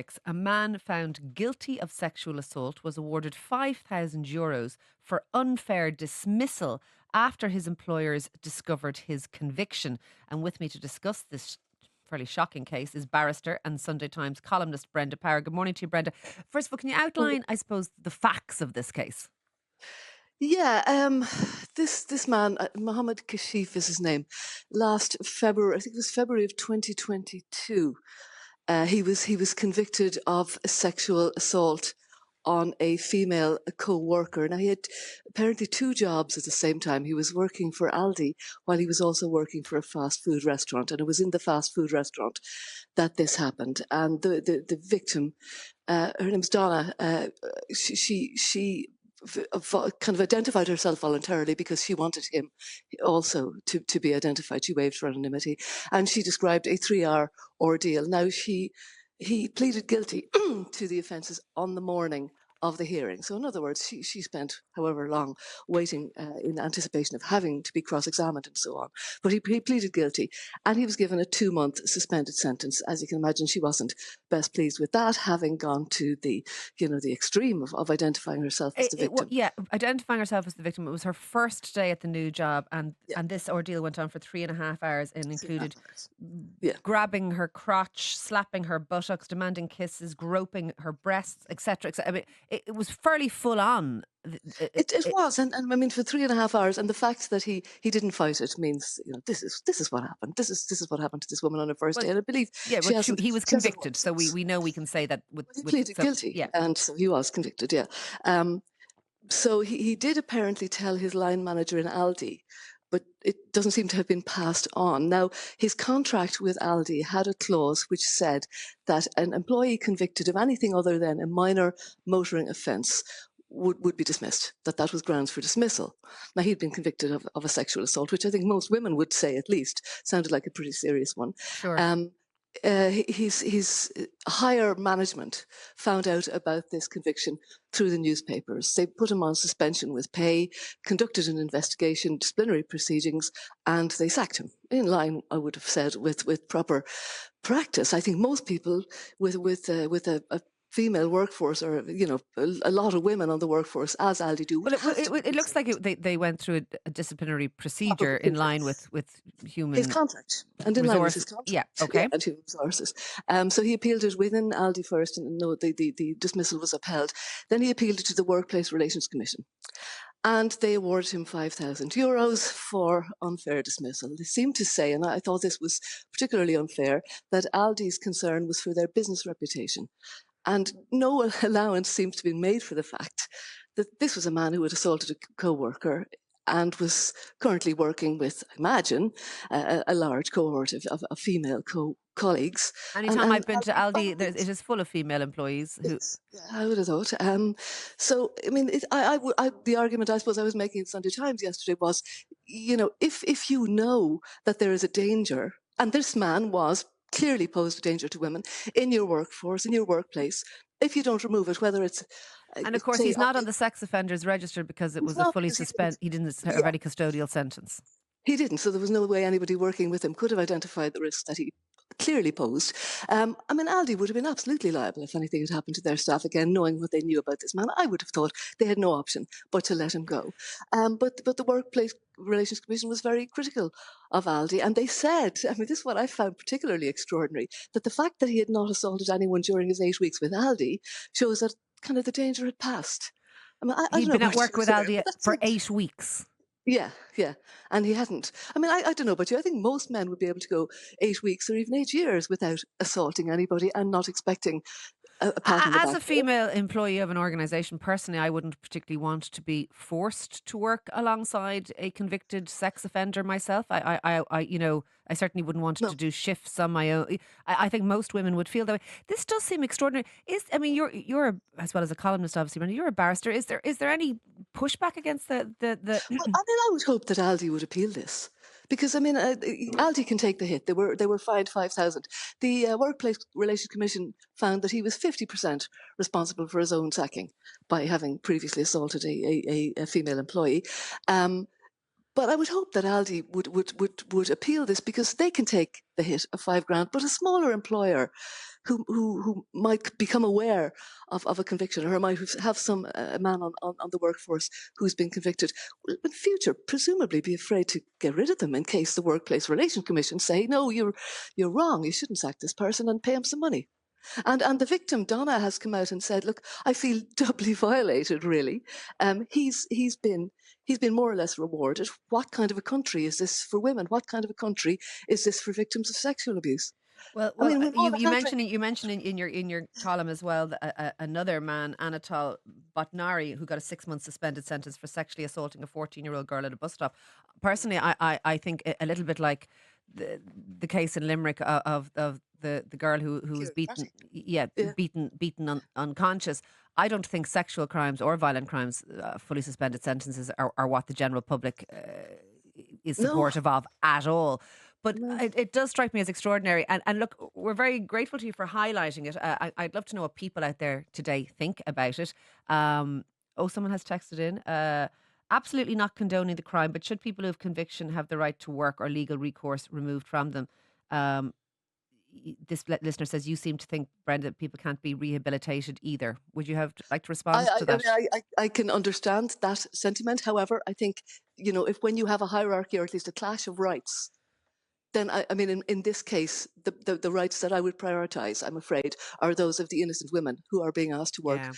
6, a man found guilty of sexual assault was awarded €5,000 for unfair dismissal after his employers discovered his conviction. And with me to discuss this fairly shocking case is Barrister and Sunday Times columnist Brenda Power. Good morning to you, Brenda. First of all, can you outline, I suppose, the facts of this case? Yeah, this man, Mohammed Kashif is his name. Last February, I think it was February of 2022, he was convicted of a sexual assault on a female co-worker. Now, he had apparently two jobs at the same time. He was working for Aldi while he was also working for a fast food restaurant, and it was in the fast food restaurant that this happened. And the victim, her name's Donna. She kind of identified herself voluntarily because she wanted him also to be identified. She waived for anonymity, and she described a 3-hour ordeal. Now, he pleaded guilty to the offences on the morning of the hearing. So in other words, she spent however long waiting in anticipation of having to be cross-examined and so on. But he pleaded guilty, and he was given a 2-month suspended sentence. As you can imagine, she wasn't best pleased with that, having gone to the extreme of identifying herself as the victim. Identifying herself as the victim. It was her first day at the new job, and this ordeal went on for 3.5 hours and included grabbing her crotch, slapping her buttocks, demanding kisses, groping her breasts, etc. I mean, it was fairly full on. It was, and I mean, for 3.5 hours, and the fact that he didn't fight it means, this is what happened. This is what happened to this woman on her first day, and I believe he was convicted, so we know we can say that he pleaded guilty, and so he was convicted. So he did apparently tell his line manager in Aldi, but it doesn't seem to have been passed on. Now, his contract with Aldi had a clause which said that an employee convicted of anything other than a minor motoring offence would be dismissed, that was grounds for dismissal. Now, he'd been convicted of a sexual assault, which I think most women would say at least sounded like a pretty serious one. Sure. His higher management found out about this conviction through the newspapers. They put him on suspension with pay, conducted an investigation, disciplinary proceedings, and they sacked him, in line, I would have said, with proper practice. I think most people with a female workforce, or a lot of women on the workforce, as Aldi do. Well, it looks like they went through a disciplinary procedure in line with human his contract and in line with his contract. Yeah, okay. And human resources. So he appealed it within Aldi first, and no, the dismissal was upheld. Then he appealed it to the Workplace Relations Commission, and they awarded him €5,000 for unfair dismissal. They seemed to say, and I thought this was particularly unfair, that Aldi's concern was for their business reputation. And no allowance seems to be made for the fact that this was a man who had assaulted a co-worker and was currently working with, I imagine, a large cohort of female colleagues. Anytime I've been to Aldi, it is full of female employees. I would have thought. So, I mean, the argument I suppose I was making in Sunday Times yesterday was, if you know that there is a danger, and this man was clearly posed a danger to women in your workforce, in your workplace, if you don't remove it, whether it's... And of course, he's not on the sex offenders register because it was a fully suspended... He didn't have any custodial sentence. He didn't, so there was no way anybody working with him could have identified the risks that he clearly posed. I mean, Aldi would have been absolutely liable if anything had happened to their staff, again, knowing what they knew about this man. I would have thought they had no option but to let him go. But the Workplace Relations Commission was very critical of Aldi, and they said, I mean, this is what I found particularly extraordinary, that the fact that he had not assaulted anyone during his 8 weeks with Aldi shows that kind of the danger had passed. I mean, he'd been at work with Aldi for 8 weeks. Yeah, and he hadn't. I mean, I don't know about you. I think most men would be able to go 8 weeks or even 8 years without assaulting anybody and not expecting a pat on the back. As a female employee of an organisation, personally, I wouldn't particularly want to be forced to work alongside a convicted sex offender myself. I certainly wouldn't want to do shifts on my own. I think most women would feel that way. This does seem extraordinary. You're as well as a columnist, obviously, but you're a barrister. Is there any pushback against the? Well, I mean, I would hope that Aldi would appeal this. Because, I mean, Aldi can take the hit. They were fined 5,000. The Workplace Relations Commission found that he was 50% responsible for his own sacking by having previously assaulted a female employee. But I would hope that Aldi would appeal this, because they can take the hit of 5 grand, but a smaller employer who might become aware of a conviction, or might have some man on the workforce who's been convicted, will in future presumably be afraid to get rid of them in case the Workplace Relations Commission say, no, you're wrong, you shouldn't sack this person, and pay him some money. And the victim, Donna, has come out and said, look, I feel doubly violated, really. He's been more or less rewarded. What kind of a country is this for women? What kind of a country is this for victims of sexual abuse? Well, I well, mean, with all you the you handling. mentioned in your column as well that, another man, Anatol Botnari, who got a 6 month suspended sentence for sexually assaulting a 14-year-old girl at a bus stop. Personally, I think a little bit like the case in Limerick of the girl who was Kieran beaten, Ratty. yeah, Yeah. beaten unconscious. I don't think sexual crimes or violent crimes, fully suspended sentences are what the general public is No, supportive of at all. But no. it does strike me as extraordinary. And look, we're very grateful to you for highlighting it. I'd love to know what people out there today think about it. Someone has texted in. Absolutely not condoning the crime, but should people who have conviction have the right to work or legal recourse removed from them? Um, this listener says, you seem to think, Brenda, people can't be rehabilitated either. Would you like to respond to that? I can understand that sentiment. However, I think, if when you have a hierarchy, or at least a clash of rights, then I mean, in this case, the rights that I would prioritise, I'm afraid, are those of the innocent women who are being asked to work Yeah.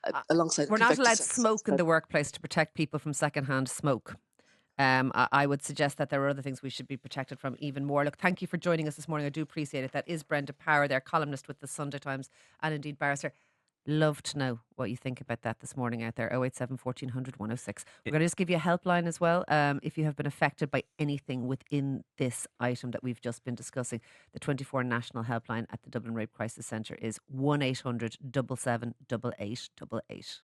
Uh, alongside we're not convicted allowed sex smoke in the offenders. workplace to protect people from secondhand smoke. I would suggest that there are other things we should be protected from even more. Look, thank you for joining us this morning. I do appreciate it. That is Brenda Power, their columnist with the Sunday Times, and indeed barrister. Love to know what you think about that this morning out there. 087 1400 106. We're going to just give you a helpline as well. If you have been affected by anything within this item that we've just been discussing, the 24 national helpline at the Dublin Rape Crisis Centre is 1800 77 8888.